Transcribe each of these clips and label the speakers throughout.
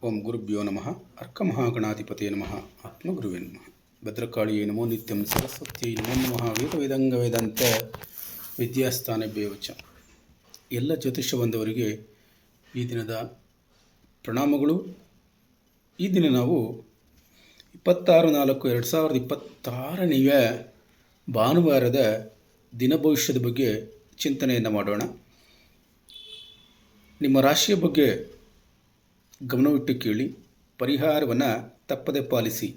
Speaker 1: ಓಂ ಗುರುಭ್ಯೋ ನಮಃ ಅರ್ಕಮಹಾಗಣಾಧಿಪತೇ ನಮಃ ಆತ್ಮಗುರುವೇ ನಮಃ ಭದ್ರಕಾಳಿಯೇ ನಮೋ ನಿತ್ಯಂ ಸರಸ್ವತ್ಯೈ ನಮೋ ನಮಃ ವೇದ ವೇದಾಂತ ವಿದ್ಯಾಸ್ಥಾನಭ್ಯೋ ವಚ. ಎಲ್ಲ ಜ್ಯೋತಿಷ್ಯ ಬಂದವರಿಗೆ ಈ ದಿನದ ಪ್ರಣಾಮಗಳು. ಈ ದಿನ ನಾವು 26/4/2026ನೇ ಭಾನುವಾರದ ದಿನ ಭವಿಷ್ಯದ ಬಗ್ಗೆ ಚಿಂತನೆಯನ್ನು ಮಾಡೋಣ. ನಿಮ್ಮ ರಾಶಿಯ ಬಗ್ಗೆ ಗಮನವಿಟ್ಟು ಕೇಳಿ, ಪರಿಹಾರವನ್ನು ತಪ್ಪದೆ ಪಾಲಿಸಿ.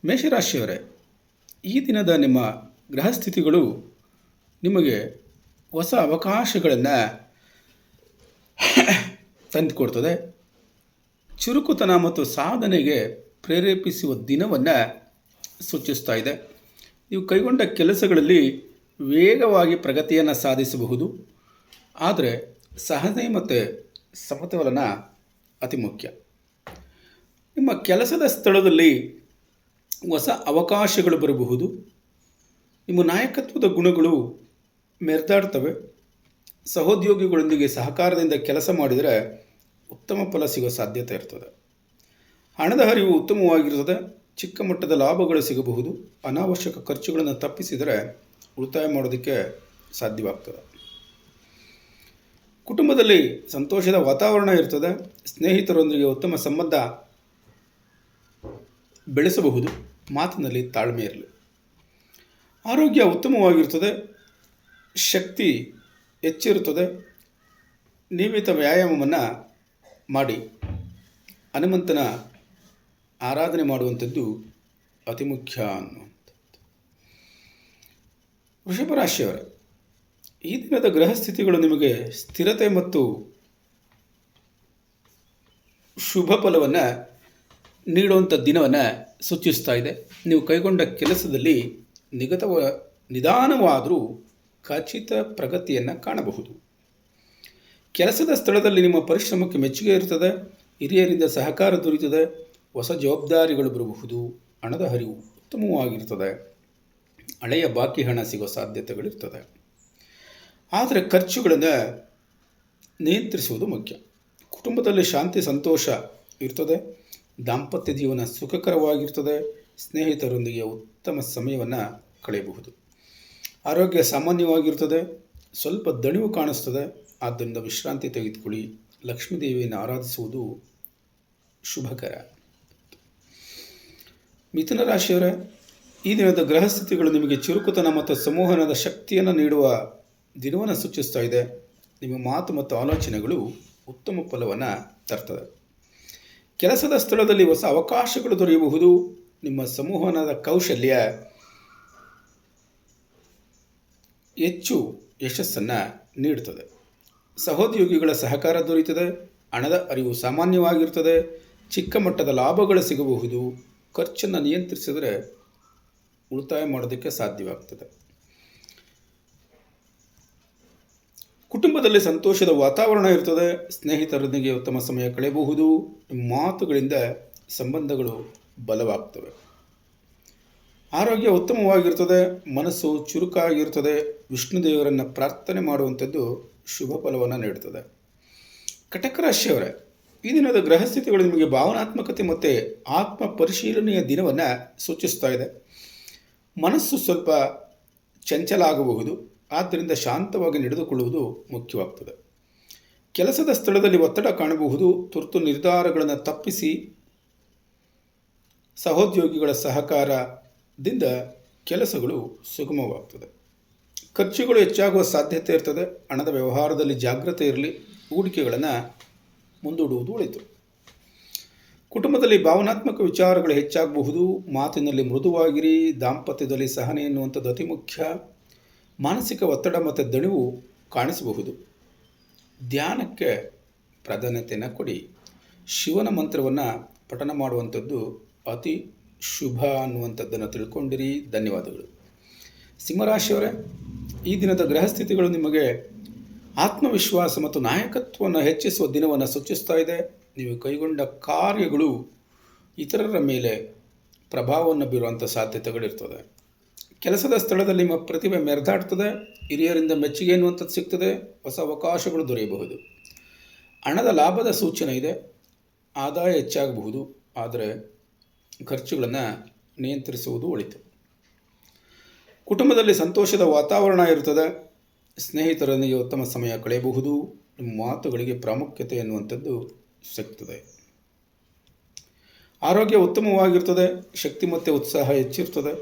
Speaker 1: ಮೇಷರಾಶಿಯವರೇ, ಈ ದಿನದ ನಿಮ್ಮ ಗ್ರಹಸ್ಥಿತಿಗಳು ನಿಮಗೆ ಹೊಸ ಅವಕಾಶಗಳನ್ನು ತಂದುಕೊಡ್ತದೆ. ಚುರುಕುತನ ಮತ್ತು ಸಾಧನೆಗೆ ಪ್ರೇರೇಪಿಸುವ ದಿನವನ್ನು ಸೂಚಿಸ್ತಾ ಇದೆ. ನೀವು ಕೈಗೊಂಡ ಕೆಲಸಗಳಲ್ಲಿ ವೇಗವಾಗಿ ಪ್ರಗತಿಯನ್ನು ಸಾಧಿಸಬಹುದು. ಆದರೆ ಸಹನೆ ಮತ್ತು ಸಮತೋಲನ ಅತಿ ಮುಖ್ಯ. ನಿಮ್ಮ ಕೆಲಸದ ಸ್ಥಳದಲ್ಲಿ ಹೊಸ ಅವಕಾಶಗಳು ಬರಬಹುದು. ನಿಮ್ಮ ನಾಯಕತ್ವದ ಗುಣಗಳು ಮೆರೆದಾಡ್ತವೆ. ಸಹೋದ್ಯೋಗಿಗಳೊಂದಿಗೆ ಸಹಕಾರದಿಂದ ಕೆಲಸ ಮಾಡಿದರೆ ಉತ್ತಮ ಫಲ ಸಿಗೋ ಸಾಧ್ಯತೆ ಇರ್ತದೆ. ಹಣದ ಹರಿವು ಉತ್ತಮವಾಗಿರ್ತದೆ. ಚಿಕ್ಕ ಮಟ್ಟದ ಲಾಭಗಳು ಸಿಗಬಹುದು. ಅನಾವಶ್ಯಕ ಖರ್ಚುಗಳನ್ನು ತಪ್ಪಿಸಿದರೆ ಉಳಿತಾಯ ಮಾಡೋದಕ್ಕೆ ಸಾಧ್ಯವಾಗ್ತದೆ. ಕುಟುಂಬದಲ್ಲಿ ಸಂತೋಷದ ವಾತಾವರಣ ಇರ್ತದೆ. ಸ್ನೇಹಿತರೊಂದಿಗೆ ಉತ್ತಮ ಸಂಬಂಧ ಬೆಳೆಸಬಹುದು. ಮಾತಿನಲ್ಲಿ ತಾಳ್ಮೆ ಇರಲಿ. ಆರೋಗ್ಯ ಉತ್ತಮವಾಗಿರ್ತದೆ. ಶಕ್ತಿ ಹೆಚ್ಚಿರುತ್ತದೆ. ನಿಯಮಿತ ವ್ಯಾಯಾಮವನ್ನು ಮಾಡಿ ಹನುಮಂತನ ಆರಾಧನೆ ಮಾಡುವಂಥದ್ದು ಅತಿ ಮುಖ್ಯ ಅನ್ನುವಂಥದ್ದು. ವೃಷಭ ರಾಶಿಯವರೇ, ಈ ದಿನದ ಗ್ರಹಸ್ಥಿತಿಗಳು ನಿಮಗೆ ಸ್ಥಿರತೆ ಮತ್ತು ಶುಭ ಫಲವನ್ನು ನೀಡುವಂಥ ದಿನವನ್ನು ಸೂಚಿಸ್ತಾ ಇದೆ. ನೀವು ಕೈಗೊಂಡ ಕೆಲಸದಲ್ಲಿ ನಿಧಾನವಾದರೂ ಖಚಿತ ಪ್ರಗತಿಯನ್ನು ಕಾಣಬಹುದು. ಕೆಲಸದ ಸ್ಥಳದಲ್ಲಿ ನಿಮ್ಮ ಪರಿಶ್ರಮಕ್ಕೆ ಮೆಚ್ಚುಗೆ ಇರ್ತದೆ. ಹಿರಿಯರಿಂದ ಸಹಕಾರ ದೊರೆಯುತ್ತದೆ. ಹೊಸ ಜವಾಬ್ದಾರಿಗಳು ಬರಬಹುದು. ಹಣದ ಹರಿವು ಉತ್ತಮವಾಗಿರ್ತದೆ. ಹಳೆಯ ಬಾಕಿ ಹಣ ಸಿಗೋ ಸಾಧ್ಯತೆಗಳಿರ್ತದೆ. ಆದರೆ ಖರ್ಚುಗಳನ್ನು ನಿಯಂತ್ರಿಸುವುದು ಮುಖ್ಯ. ಕುಟುಂಬದಲ್ಲಿ ಶಾಂತಿ ಸಂತೋಷ ಇರ್ತದೆ. ದಾಂಪತ್ಯ ಜೀವನ ಸುಖಕರವಾಗಿರ್ತದೆ. ಸ್ನೇಹಿತರೊಂದಿಗೆ ಉತ್ತಮ ಸಮಯವನ್ನು ಕಳೆಯಬಹುದು. ಆರೋಗ್ಯ ಸಾಮಾನ್ಯವಾಗಿರ್ತದೆ. ಸ್ವಲ್ಪ ದಣಿವು ಕಾಣಿಸ್ತದೆ. ಆದ್ದರಿಂದ ವಿಶ್ರಾಂತಿ ತೆಗೆದುಕೊಳ್ಳಿ. ಲಕ್ಷ್ಮೀದೇವಿಯನ್ನು ಆರಾಧಿಸುವುದು ಶುಭಕರ. ಮಿಥುನ ರಾಶಿಯವರ, ಈ ದಿನದ ಗ್ರಹಸ್ಥಿತಿಗಳು ನಿಮಗೆ ಚುರುಕುತನ ಮತ್ತು ಸಂವಹನದ ಶಕ್ತಿಯನ್ನು ನೀಡುವ ದಿನವನ್ನು ಸೂಚಿಸ್ತಾ ಇದೆ. ನಿಮ್ಮ ಮಾತು ಮತ್ತು ಆಲೋಚನೆಗಳು ಉತ್ತಮ ಫಲವನ್ನು ತರ್ತದೆ. ಕೆಲಸದ ಸ್ಥಳದಲ್ಲಿ ಹೊಸ ಅವಕಾಶಗಳು ದೊರೆಯಬಹುದು. ನಿಮ್ಮ ಸಂವಹನದ ಕೌಶಲ್ಯ ಹೆಚ್ಚು ಯಶಸ್ಸನ್ನು ನೀಡುತ್ತದೆ. ಸಹೋದ್ಯೋಗಿಗಳ ಸಹಕಾರ ದೊರೆಯುತ್ತದೆ. ಹಣದ ಅರಿವು ಸಾಮಾನ್ಯವಾಗಿರ್ತದೆ. ಚಿಕ್ಕ ಮಟ್ಟದ ಲಾಭಗಳು ಸಿಗಬಹುದು. ಖರ್ಚನ್ನು ನಿಯಂತ್ರಿಸಿದರೆ ಉಳಿತಾಯ ಮಾಡೋದಕ್ಕೆ ಸಾಧ್ಯವಾಗ್ತದೆ. ಕುಟುಂಬದಲ್ಲಿ ಸಂತೋಷದ ವಾತಾವರಣ ಇರ್ತದೆ. ಸ್ನೇಹಿತರೊಂದಿಗೆ ಉತ್ತಮ ಸಮಯ ಕಳೆಯಬಹುದು. ಮಾತುಗಳಿಂದ ಸಂಬಂಧಗಳು ಬಲವಾಗ್ತವೆ. ಆರೋಗ್ಯ ಉತ್ತಮವಾಗಿರ್ತದೆ. ಮನಸ್ಸು ಚುರುಕಾಗಿರ್ತದೆ. ವಿಷ್ಣು ದೇವರನ್ನು ಪ್ರಾರ್ಥನೆ ಮಾಡುವಂಥದ್ದು ಶುಭ ಫಲವನ್ನು ನೀಡುತ್ತದೆ. ಕಟಕ ರಾಶಿಯವರೇ, ಈ ದಿನದ ಗ್ರಹಸ್ಥಿತಿಗಳು ನಿಮಗೆ ಭಾವನಾತ್ಮಕತೆ ಮತ್ತು ಆತ್ಮ ಪರಿಶೀಲನೆಯ ದಿನವನ್ನು ಸೂಚಿಸ್ತಾ ಇದೆ. ಮನಸ್ಸು ಸ್ವಲ್ಪ ಚಂಚಲ ಆಗಬಹುದು. ಆದ್ದರಿಂದ ಶಾಂತವಾಗಿ ನಡೆದುಕೊಳ್ಳುವುದು ಮುಖ್ಯವಾಗ್ತದೆ. ಕೆಲಸದ ಸ್ಥಳದಲ್ಲಿ ಒತ್ತಡ ಕಾಣಬಹುದು. ತುರ್ತು ನಿರ್ಧಾರಗಳನ್ನು ತಪ್ಪಿಸಿ. ಸಹೋದ್ಯೋಗಿಗಳ ಸಹಕಾರದಿಂದ ಕೆಲಸಗಳು ಸುಗಮವಾಗ್ತದೆ. ಖರ್ಚುಗಳು ಹೆಚ್ಚಾಗುವ ಸಾಧ್ಯತೆ ಇರ್ತದೆ. ಹಣದ ವ್ಯವಹಾರದಲ್ಲಿ ಜಾಗ್ರತೆ ಇರಲಿ. ಹೂಡಿಕೆಗಳನ್ನು ಮುಂದೂಡುವುದು ಒಳಿತು. ಕುಟುಂಬದಲ್ಲಿ ಭಾವನಾತ್ಮಕ ವಿಚಾರಗಳು ಹೆಚ್ಚಾಗಬಹುದು. ಮಾತಿನಲ್ಲಿ ಮೃದುವಾಗಿರಿ. ದಾಂಪತ್ಯದಲ್ಲಿ ಸಹನೆ ಎನ್ನುವಂಥದ್ದು ಅತಿ ಮುಖ್ಯ. ಮಾನಸಿಕ ಒತ್ತಡ ಮತ್ತು ದಣಿವು ಕಾಣಿಸಬಹುದು. ಧ್ಯಾನಕ್ಕೆ ಪ್ರಾಧಾನ್ಯತೆಯನ್ನು ಕೊಡಿ. ಶಿವನ ಮಂತ್ರವನ್ನು ಪಠನ ಮಾಡುವಂಥದ್ದು ಅತಿ ಶುಭ ಅನ್ನುವಂಥದ್ದನ್ನು ತಿಳ್ಕೊಂಡಿರಿ. ಧನ್ಯವಾದಗಳು. ಸಿಂಹರಾಶಿಯವರೇ, ಈ ದಿನದ ಗ್ರಹಸ್ಥಿತಿಗಳು ನಿಮಗೆ ಆತ್ಮವಿಶ್ವಾಸ ಮತ್ತು ನಾಯಕತ್ವವನ್ನು ಹೆಚ್ಚಿಸುವ ದಿನವನ್ನು ಸೂಚಿಸ್ತಾ ಇದೆ. ನೀವು ಕೈಗೊಂಡ ಕಾರ್ಯಗಳು ಇತರರ ಮೇಲೆ ಪ್ರಭಾವವನ್ನು ಬೀರುವಂಥ ಸಾಧ್ಯತೆಗಳಿರ್ತದೆ. ಕೆಲಸದ ಸ್ಥಳದಲ್ಲಿ ನಿಮ್ಮ ಪ್ರತಿಭೆ ಮೆರೆದಾಡ್ತದೆ. ಹಿರಿಯರಿಂದ ಮೆಚ್ಚುಗೆ ಎನ್ನುವಂಥದ್ದು ಸಿಗ್ತದೆ. ಹೊಸ ಅವಕಾಶಗಳು ದೊರೆಯಬಹುದು. ಹಣದ ಲಾಭದ ಸೂಚನೆ ಇದೆ. ಆದಾಯ ಹೆಚ್ಚಾಗಬಹುದು, ಆದರೆ ಖರ್ಚುಗಳನ್ನು ನಿಯಂತ್ರಿಸುವುದು ಒಳಿತು. ಕುಟುಂಬದಲ್ಲಿ ಸಂತೋಷದ ವಾತಾವರಣ ಇರುತ್ತದೆ. ಸ್ನೇಹಿತರೊಂದಿಗೆ ಉತ್ತಮ ಸಮಯ ಕಳೆಯಬಹುದು. ನಿಮ್ಮ ಮಾತುಗಳಿಗೆ ಪ್ರಾಮುಖ್ಯತೆ ಎನ್ನುವಂಥದ್ದು ಸಿಗ್ತದೆ. ಆರೋಗ್ಯ ಉತ್ತಮವಾಗಿರ್ತದೆ. ಶಕ್ತಿ ಮತ್ತು ಉತ್ಸಾಹ ಹೆಚ್ಚಿರ್ತದೆ.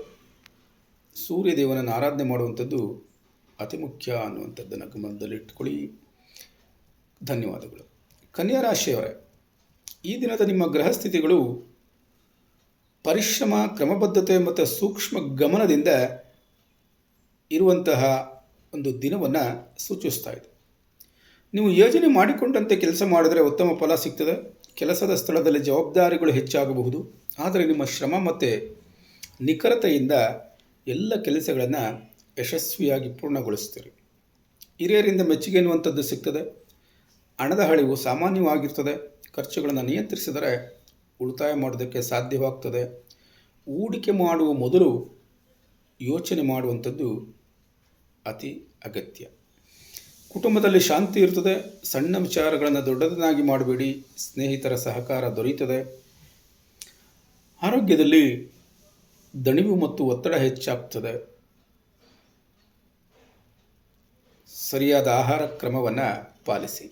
Speaker 1: ಸೂರ್ಯದೇವನನ್ನು ಆರಾಧನೆ ಮಾಡುವಂಥದ್ದು ಅತಿ ಮುಖ್ಯ ಅನ್ನುವಂಥದ್ದನ್ನು ಗಮನದಲ್ಲಿಟ್ಕೊಳ್ಳಿ. ಧನ್ಯವಾದಗಳು. ಕನ್ಯಾ ರಾಶಿಯವರೇ, ಈ ದಿನದ ನಿಮ್ಮ ಗ್ರಹಸ್ಥಿತಿಗಳು ಪರಿಶ್ರಮ, ಕ್ರಮಬದ್ಧತೆ ಮತ್ತು ಸೂಕ್ಷ್ಮ ಗಮನದಿಂದ ಇರುವಂತಹ ಒಂದು ದಿನವನ್ನು ಸೂಚಿಸ್ತಾ ಇದೆ. ನೀವು ಯೋಜನೆ ಮಾಡಿಕೊಂಡಂತೆ ಕೆಲಸ ಮಾಡಿದರೆ ಉತ್ತಮ ಫಲ ಸಿಗ್ತದೆ. ಕೆಲಸದ ಸ್ಥಳದಲ್ಲಿ ಜವಾಬ್ದಾರಿಗಳು ಹೆಚ್ಚಾಗಬಹುದು, ಆದರೆ ನಿಮ್ಮ ಶ್ರಮ ಮತ್ತು ನಿಖರತೆಯಿಂದ ಎಲ್ಲ ಕೆಲಸಗಳನ್ನು ಯಶಸ್ವಿಯಾಗಿ ಪೂರ್ಣಗೊಳಿಸ್ತೀರಿ. ಹಿರಿಯರಿಂದ ಮೆಚ್ಚುಗೆ ಎನ್ನುವಂಥದ್ದು ಸಿಗ್ತದೆ. ಹಣದ ಹಳಿವು ಸಾಮಾನ್ಯವಾಗಿರ್ತದೆ. ಖರ್ಚುಗಳನ್ನು ನಿಯಂತ್ರಿಸಿದರೆ ಉಳಿತಾಯ ಮಾಡೋದಕ್ಕೆ ಸಾಧ್ಯವಾಗ್ತದೆ. ಹೂಡಿಕೆ ಮಾಡುವ ಮೊದಲು ಯೋಚನೆ ಮಾಡುವಂಥದ್ದು ಅತಿ ಅಗತ್ಯ. ಕುಟುಂಬದಲ್ಲಿ ಶಾಂತಿ ಇರ್ತದೆ. ಸಣ್ಣ ವಿಚಾರಗಳನ್ನು ದೊಡ್ಡದನ್ನಾಗಿ ಮಾಡಬೇಡಿ. ಸ್ನೇಹಿತರ ಸಹಕಾರ ದೊರೆಯುತ್ತದೆ. ಆರೋಗ್ಯದಲ್ಲಿ ದಣಿವು ಮತ್ತು ಒತ್ತಡ ಹೆಚ್ಚಾಗ್ತದೆ. ಸರಿಯಾದ ಆಹಾರ ಕ್ರಮವನ್ನು ಪಾಲಿಸಿ.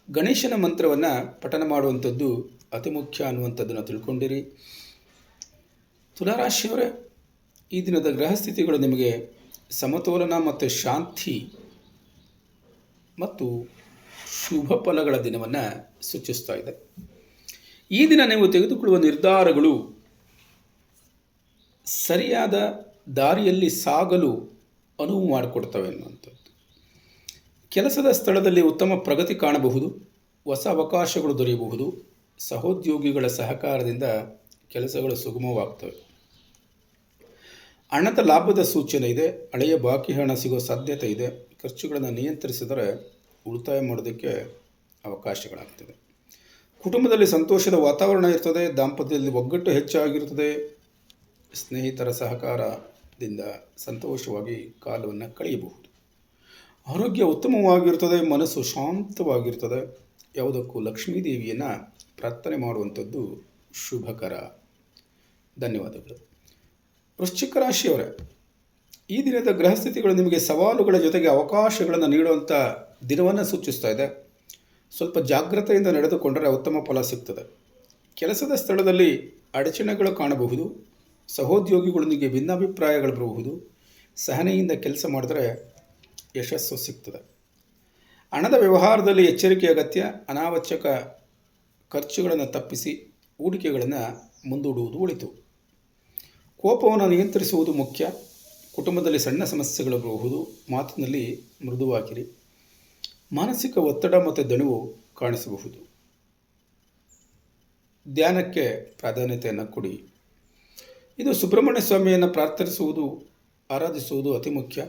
Speaker 1: ಗಣೇಶನ ಮಂತ್ರವನ್ನು ಪಠನ ಮಾಡುವಂಥದ್ದು ಅತಿ ಮುಖ್ಯ ಅನ್ನುವಂಥದ್ದನ್ನು ತಿಳ್ಕೊಂಡಿರಿ. ತುಲಾರಾಶಿಯವರೇ, ಈ ದಿನದ ಗ್ರಹಸ್ಥಿತಿಗಳು ನಿಮಗೆ ಸಮತೋಲನ ಮತ್ತು ಶಾಂತಿ ಮತ್ತು ಶುಭ ಫಲಗಳ ದಿನವನ್ನು ಸೂಚಿಸ್ತಾ ಇದೆ. ಈ ದಿನ ನೀವು ತೆಗೆದುಕೊಳ್ಳುವ ನಿರ್ಧಾರಗಳು ಸರಿಯಾದ ದಾರಿಯಲ್ಲಿ ಸಾಗಲು ಅನುವು ಮಾಡಿಕೊಡ್ತವೆ ಅನ್ನುವಂಥದ್ದು. ಕೆಲಸದ ಸ್ಥಳದಲ್ಲಿ ಉತ್ತಮ ಪ್ರಗತಿ ಕಾಣಬಹುದು. ಹೊಸ ಅವಕಾಶಗಳು ದೊರೆಯಬಹುದು. ಸಹೋದ್ಯೋಗಿಗಳ ಸಹಕಾರದಿಂದ ಕೆಲಸಗಳು ಸುಗಮವಾಗ್ತವೆ. ಹಣದ ಲಾಭದ ಸೂಚನೆ ಇದೆ. ಹಳೆಯ ಬಾಕಿ ಹಣ ಸಿಗೋ ಸಾಧ್ಯತೆ ಇದೆ. ಖರ್ಚುಗಳನ್ನು ನಿಯಂತ್ರಿಸಿದರೆ ಉಳಿತಾಯ ಮಾಡೋದಕ್ಕೆ ಅವಕಾಶಗಳಾಗ್ತದೆ. ಕುಟುಂಬದಲ್ಲಿ ಸಂತೋಷದ ವಾತಾವರಣ ಇರ್ತದೆ. ದಾಂಪತ್ಯದಲ್ಲಿ ಒಗ್ಗಟ್ಟು ಹೆಚ್ಚಾಗಿರ್ತದೆ. ಸ್ನೇಹಿತರ ಸಹಕಾರದಿಂದ ಸಂತೋಷವಾಗಿ ಕಾಲವನ್ನು ಕಳೆಯಬಹುದು. ಆರೋಗ್ಯ ಉತ್ತಮವಾಗಿರ್ತದೆ. ಮನಸ್ಸು ಶಾಂತವಾಗಿರ್ತದೆ. ಯಾವುದಕ್ಕೂ ಲಕ್ಷ್ಮೀದೇವಿಯನ್ನು ಪ್ರಾರ್ಥನೆ ಮಾಡುವಂಥದ್ದು ಶುಭಕರ. ಧನ್ಯವಾದಗಳು. ವೃಶ್ಚಿಕ ರಾಶಿಯವರೇ, ಈ ದಿನದ ಗ್ರಹಸ್ಥಿತಿಗಳು ನಿಮಗೆ ಸವಾಲುಗಳ ಜೊತೆಗೆ ಅವಕಾಶಗಳನ್ನು ನೀಡುವಂಥ ದಿನವನ್ನು ಸೂಚಿಸ್ತಾ ಇದೆ. ಸ್ವಲ್ಪ ಜಾಗ್ರತೆಯಿಂದ ನಡೆದುಕೊಂಡರೆ ಉತ್ತಮ ಫಲ ಸಿಗ್ತದೆ. ಕೆಲಸದ ಸ್ಥಳದಲ್ಲಿ ಅಡಚಣೆಗಳು ಕಾಣಬಹುದು. ಸಹೋದ್ಯೋಗಿಗಳೊಂದಿಗೆ ಭಿನ್ನಾಭಿಪ್ರಾಯಗಳು ಬರಬಹುದು. ಸಹನೆಯಿಂದ ಕೆಲಸ ಮಾಡಿದ್ರೆ ಯಶಸ್ಸು ಸಿಗ್ತದೆ. ಹಣದ ವ್ಯವಹಾರದಲ್ಲಿ ಎಚ್ಚರಿಕೆ ಅಗತ್ಯ. ಅನಾವಶ್ಯಕ ಖರ್ಚುಗಳನ್ನು ತಪ್ಪಿಸಿ ಹೂಡಿಕೆಗಳನ್ನು ಮುಂದೂಡುವುದು ಒಳಿತು. ಕೋಪವನ್ನು ನಿಯಂತ್ರಿಸುವುದು ಮುಖ್ಯ. ಕುಟುಂಬದಲ್ಲಿ ಸಣ್ಣ ಸಮಸ್ಯೆಗಳು ಬರಬಹುದು. ಮಾತಿನಲ್ಲಿ ಮೃದುವಾಗಿರಿ. ಮಾನಸಿಕ ಒತ್ತಡ ಮತ್ತು ದಣಿವು ಕಾಣಿಸಬಹುದು. ಧ್ಯಾನಕ್ಕೆ ಪ್ರಾಧಾನ್ಯತೆಯನ್ನು ಕೊಡಿ. ಇದು ಸುಬ್ರಹ್ಮಣ್ಯ ಸ್ವಾಮಿಯನ್ನು ಪ್ರಾರ್ಥಿಸುವುದು, ಆರಾಧಿಸುವುದು ಅತಿ ಮುಖ್ಯ.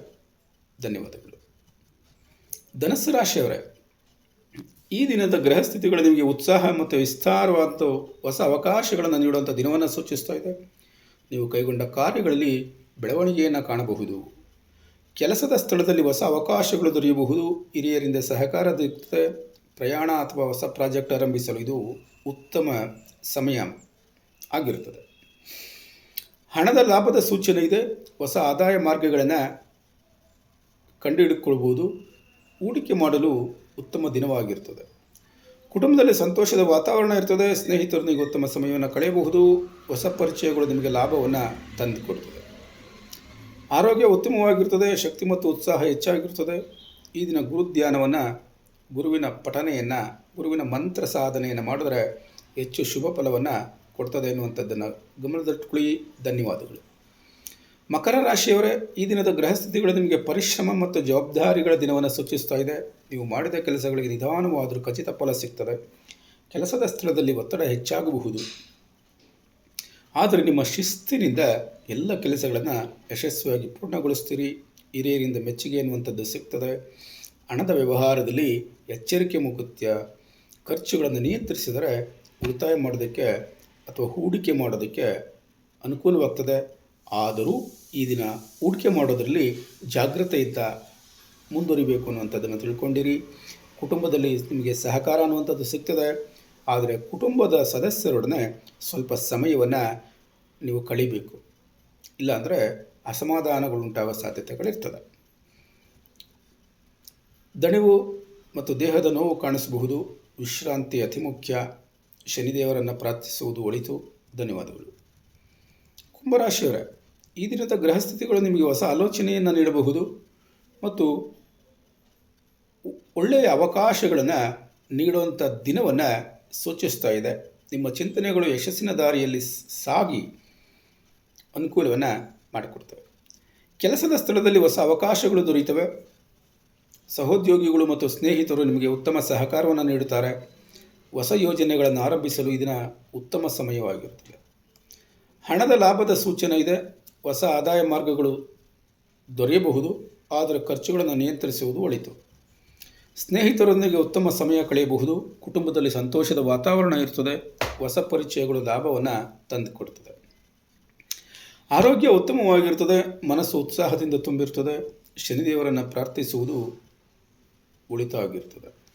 Speaker 1: ಧನ್ಯವಾದಗಳು. ಧನಸ್ಸು ರಾಶಿಯವರೇ, ಈ ದಿನದ ಗ್ರಹಸ್ಥಿತಿಗಳು ನಿಮಗೆ ಉತ್ಸಾಹ ಮತ್ತು ವಿಸ್ತಾರವಾದ ಹೊಸ ಅವಕಾಶಗಳನ್ನು ನೀಡುವಂಥ ದಿನವನ್ನು ಸೂಚಿಸ್ತಾ ಇದೆ. ನೀವು ಕೈಗೊಂಡ ಕಾರ್ಯಗಳಲ್ಲಿ ಬೆಳವಣಿಗೆಯನ್ನು ಕಾಣಬಹುದು. ಕೆಲಸದ ಸ್ಥಳದಲ್ಲಿ ಹೊಸ ಅವಕಾಶಗಳು ದೊರೆಯಬಹುದು. ಹಿರಿಯರಿಂದ ಸಹಕಾರ ದೊರೆಯುತ್ತದೆ. ಪ್ರಯಾಣ ಅಥವಾ ಹೊಸ ಪ್ರಾಜೆಕ್ಟ್ ಆರಂಭಿಸಲು ಇದು ಉತ್ತಮ ಸಮಯ ಆಗಿರುತ್ತದೆ. ಹಣದ ಲಾಭದ ಸೂಚನೆ ಇದೆ. ಹೊಸ ಆದಾಯ ಮಾರ್ಗಗಳನ್ನು ಕಂಡುಹಿಡಿದುಕೊಳ್ಳಬಹುದು. ಹೂಡಿಕೆ ಮಾಡಲು ಉತ್ತಮ ದಿನವಾಗಿರ್ತದೆ. ಕುಟುಂಬದಲ್ಲಿ ಸಂತೋಷದ ವಾತಾವರಣ ಇರ್ತದೆ. ಸ್ನೇಹಿತರೊಂದಿಗೆ ಉತ್ತಮ ಸಮಯವನ್ನು ಕಳೆಯಬಹುದು. ಹೊಸ ಪರಿಚಯಗಳು ನಿಮಗೆ ಲಾಭವನ್ನು ತಂದುಕೊಡ್ತದೆ. ಆರೋಗ್ಯ ಉತ್ತಮವಾಗಿರ್ತದೆ. ಶಕ್ತಿ ಮತ್ತು ಉತ್ಸಾಹ ಹೆಚ್ಚಾಗಿರ್ತದೆ. ಈ ದಿನ ಗುರುಧ್ಯಾನವನ್ನು, ಗುರುವಿನ ಪಠನೆಯನ್ನು, ಗುರುವಿನ ಮಂತ್ರ ಸಾಧನೆಯನ್ನು ಮಾಡಿದ್ರೆ ಹೆಚ್ಚು ಶುಭ ಫಲವನ್ನು ಕೊಡ್ತದೆ ಎನ್ನುವಂಥದ್ದನ್ನು ಗಮನದಲ್ಲಿಟ್ಕೊಳ್ಳಿ. ಧನ್ಯವಾದಗಳು. ಮಕರ ರಾಶಿಯವರೇ, ಈ ದಿನದ ಗ್ರಹಸ್ಥಿತಿಗಳು ನಿಮಗೆ ಪರಿಶ್ರಮ ಮತ್ತು ಜವಾಬ್ದಾರಿಗಳ ದಿನವನ್ನು ಸೂಚಿಸ್ತಾ ಇದೆ. ನೀವು ಮಾಡಿದ ಕೆಲಸಗಳಿಗೆ ನಿಧಾನವಾದರೂ ಖಚಿತ ಫಲ ಸಿಗ್ತದೆ. ಕೆಲಸದ ಸ್ಥಳದಲ್ಲಿ ಒತ್ತಡ ಹೆಚ್ಚಾಗಬಹುದು, ಆದರೆ ನಿಮ್ಮ ಶಿಸ್ತಿನಿಂದ ಎಲ್ಲ ಕೆಲಸಗಳನ್ನು ಯಶಸ್ವಿಯಾಗಿ ಪೂರ್ಣಗೊಳಿಸ್ತೀರಿ. ಹಿರಿಯರಿಂದ ಮೆಚ್ಚುಗೆ ಎನ್ನುವಂಥದ್ದು ಸಿಗ್ತದೆ. ಹಣದ ವ್ಯವಹಾರದಲ್ಲಿ ಎಚ್ಚರಿಕೆ ಮುಖ್ಯ. ಖರ್ಚುಗಳನ್ನು ನಿಯಂತ್ರಿಸಿದರೆ ಉಳಿತಾಯ ಮಾಡೋದಕ್ಕೆ ಅಥವಾ ಹೂಡಿಕೆ ಮಾಡೋದಕ್ಕೆ ಅನುಕೂಲವಾಗ್ತದೆ. ಆದರೂ ಈ ದಿನ ಹೂಡಿಕೆ ಮಾಡೋದರಲ್ಲಿ ಜಾಗ್ರತೆಯಿಂದ ಮುಂದುವರಿಬೇಕು ಅನ್ನುವಂಥದ್ದನ್ನು ತಿಳ್ಕೊಂಡಿರಿ. ಕುಟುಂಬದಲ್ಲಿ ನಿಮಗೆ ಸಹಕಾರ ಅನ್ನುವಂಥದ್ದು ಸಿಗ್ತದೆ. ಆದರೆ ಕುಟುಂಬದ ಸದಸ್ಯರೊಡನೆ ಸ್ವಲ್ಪ ಸಮಯವನ್ನು ನೀವು ಕಳಿಬೇಕು. ಇಲ್ಲಾಂದರೆ ಅಸಮಾಧಾನಗಳುಂಟಾಗೋ ಸಾಧ್ಯತೆಗಳಿರ್ತದೆ. ದಣಿವು ಮತ್ತು ದೇಹದ ನೋವು ಕಾಣಿಸಬಹುದು. ವಿಶ್ರಾಂತಿ ಅತಿ ಮುಖ್ಯ. ಶನಿದೇವರನ್ನು ಪ್ರಾರ್ಥಿಸುವುದು ಒಳಿತು. ಧನ್ಯವಾದಗಳು. ಕುಂಭರಾಶಿಯವರೇ, ಈ ದಿನದ ಗ್ರಹಸ್ಥಿತಿಗಳು ನಿಮಗೆ ಹೊಸ ಆಲೋಚನೆಯನ್ನು ನೀಡಬಹುದು ಮತ್ತು ಒಳ್ಳೆಯ ಅವಕಾಶಗಳನ್ನು ನೀಡುವಂಥ ದಿನವನ್ನು ಸೂಚಿಸ್ತಾ ಇದೆ. ನಿಮ್ಮ ಚಿಂತನೆಗಳು ಯಶಸ್ಸಿನ ದಾರಿಯಲ್ಲಿ ಸಾಗಿ ಅನುಕೂಲವನ್ನು ಮಾಡಿಕೊಡ್ತವೆ. ಕೆಲಸದ ಸ್ಥಳದಲ್ಲಿ ಹೊಸ ಅವಕಾಶಗಳು ದೊರೆಯುತ್ತವೆ. ಸಹೋದ್ಯೋಗಿಗಳು ಮತ್ತು ಸ್ನೇಹಿತರು ನಿಮಗೆ ಉತ್ತಮ ಸಹಕಾರವನ್ನು ನೀಡುತ್ತಾರೆ. ಹೊಸ ಯೋಜನೆಗಳನ್ನು ಆರಂಭಿಸಲು ಈ ದಿನ ಉತ್ತಮ ಸಮಯವಾಗಿರುತ್ತದೆ. ಹಣದ ಲಾಭದ ಸೂಚನೆ ಇದೆ. ಹೊಸ ಆದಾಯ ಮಾರ್ಗಗಳು ದೊರೆಯಬಹುದು, ಆದರೆ ಖರ್ಚುಗಳನ್ನು ನಿಯಂತ್ರಿಸುವುದು ಒಳಿತು. ಸ್ನೇಹಿತರೊಂದಿಗೆ ಉತ್ತಮ ಸಮಯ ಕಳೆಯಬಹುದು. ಕುಟುಂಬದಲ್ಲಿ ಸಂತೋಷದ ವಾತಾವರಣ ಇರುತ್ತದೆ. ಹೊಸ ಪರಿಚಯಗಳು ಲಾಭವನ್ನು ತಂದುಕೊಡುತ್ತದೆ. ಆರೋಗ್ಯ ಉತ್ತಮವಾಗಿರುತ್ತದೆ. ಮನಸ್ಸು ಉತ್ಸಾಹದಿಂದ ತುಂಬಿರುತ್ತದೆ. ಶನಿದೇವರನ್ನು ಪ್ರಾರ್ಥಿಸುವುದು ಒಳಿತಾಗಿರ್ತದೆ.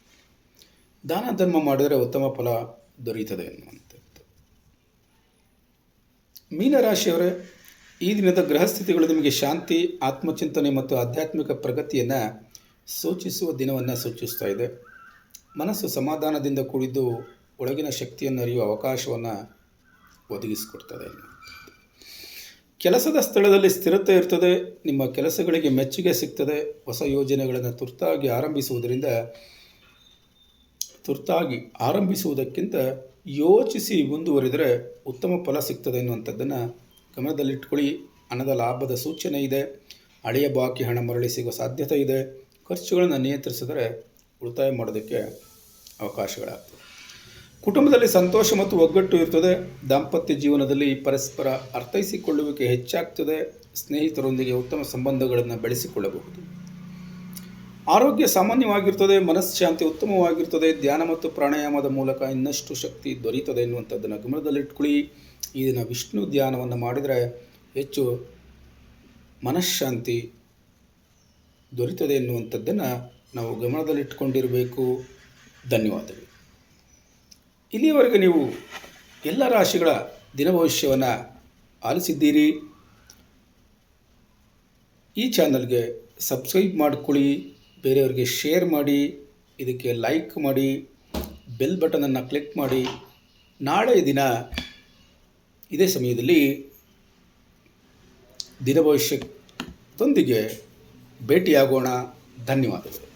Speaker 1: ದಾನ ಧರ್ಮ ಮಾಡಿದರೆ ಉತ್ತಮ ಫಲ ದೊರೆಯುತ್ತದೆ ಎನ್ನುವಂಥದ್ದು. ಮೀನರಾಶಿಯವರೇ, ಈ ದಿನದ ಗ್ರಹಸ್ಥಿತಿಗಳು ನಿಮಗೆ ಶಾಂತಿ, ಆತ್ಮಚಿಂತನೆ ಮತ್ತು ಆಧ್ಯಾತ್ಮಿಕ ಪ್ರಗತಿಯನ್ನು ಸೂಚಿಸುವ ದಿನವನ್ನು ಸೂಚಿಸ್ತಾ ಇದೆ. ಮನಸ್ಸು ಸಮಾಧಾನದಿಂದ ಕೂಡಿದ್ದು ಒಳಗಿನ ಶಕ್ತಿಯನ್ನು ಅರಿಯುವ ಅವಕಾಶವನ್ನು ಒದಗಿಸಿಕೊಡ್ತದೆ. ಕೆಲಸದ ಸ್ಥಳದಲ್ಲಿ ಸ್ಥಿರತೆ ಇರ್ತದೆ. ನಿಮ್ಮ ಕೆಲಸಗಳಿಗೆ ಮೆಚ್ಚುಗೆ ಸಿಗ್ತದೆ. ಹೊಸ ಯೋಜನೆಗಳನ್ನು ತುರ್ತಾಗಿ ಆರಂಭಿಸುವುದಕ್ಕಿಂತ ಯೋಚಿಸಿ ಮುಂದುವರಿದರೆ ಉತ್ತಮ ಫಲ ಸಿಗ್ತದೆ ಎನ್ನುವಂಥದ್ದನ್ನು ಗಮನದಲ್ಲಿಟ್ಕೊಳ್ಳಿ. ಹಣದ ಲಾಭದ ಸೂಚನೆ ಇದೆ. ಹಳೆಯ ಬಾಕಿ ಹಣ ಮರಳಿ ಸಿಗುವ ಸಾಧ್ಯತೆ ಇದೆ. ಖರ್ಚುಗಳನ್ನು ನಿಯಂತ್ರಿಸಿದರೆ ಉಳಿತಾಯ ಮಾಡೋದಕ್ಕೆ ಅವಕಾಶಗಳಾಗ್ತವೆ. ಕುಟುಂಬದಲ್ಲಿ ಸಂತೋಷ ಮತ್ತು ಒಗ್ಗಟ್ಟು ಇರ್ತದೆ. ದಾಂಪತ್ಯ ಜೀವನದಲ್ಲಿ ಪರಸ್ಪರ ಅರ್ಥೈಸಿಕೊಳ್ಳುವಿಕೆ ಹೆಚ್ಚಾಗ್ತದೆ. ಸ್ನೇಹಿತರೊಂದಿಗೆ ಉತ್ತಮ ಸಂಬಂಧಗಳನ್ನು ಬೆಳೆಸಿಕೊಳ್ಳಬಹುದು. ಆರೋಗ್ಯ ಸಾಮಾನ್ಯವಾಗಿರ್ತದೆ. ಮನಃಶಾಂತಿ ಉತ್ತಮವಾಗಿರ್ತದೆ. ಧ್ಯಾನ ಮತ್ತು ಪ್ರಾಣಾಯಾಮದ ಮೂಲಕ ಇನ್ನಷ್ಟು ಶಕ್ತಿ ದೊರೆಯುತ್ತದೆ ಎನ್ನುವಂಥದ್ದನ್ನು ಗಮನದಲ್ಲಿಟ್ಕೊಳ್ಳಿ. ಈ ದಿನ ವಿಷ್ಣು ಧ್ಯಾನವನ್ನು ಮಾಡಿದರೆ ಹೆಚ್ಚು ಮನಃಶಾಂತಿ ದೊರೆಯುತ್ತದೆ ಎನ್ನುವಂಥದ್ದನ್ನು ನಾವು ಗಮನದಲ್ಲಿಟ್ಕೊಂಡಿರಬೇಕು. ಧನ್ಯವಾದಗಳು. ಇಲ್ಲಿಯವರೆಗೆ ನೀವು ಎಲ್ಲ ರಾಶಿಗಳ ದಿನ ಭವಿಷ್ಯವನ್ನು ಆಲಿಸಿದ್ದೀರಿ. ಈ ಚಾನಲ್ಗೆ ಸಬ್ಸ್ಕ್ರೈಬ್ ಮಾಡಿಕೊಳ್ಳಿ, ಬೇರೆಯವರಿಗೆ ಶೇರ್ ಮಾಡಿ, ಇದಕ್ಕೆ ಲೈಕ್ ಮಾಡಿ, ಬೆಲ್ ಬಟನನ್ನು ಕ್ಲಿಕ್ ಮಾಡಿ. ನಾಳೆ ದಿನ ಇದೇ ಸಮಯದಲ್ಲಿ ದಿನ ಭವಿಷ್ಯದೊಂದಿಗೆ ಭೇಟಿಯಾಗೋಣ. ಧನ್ಯವಾದಗಳು.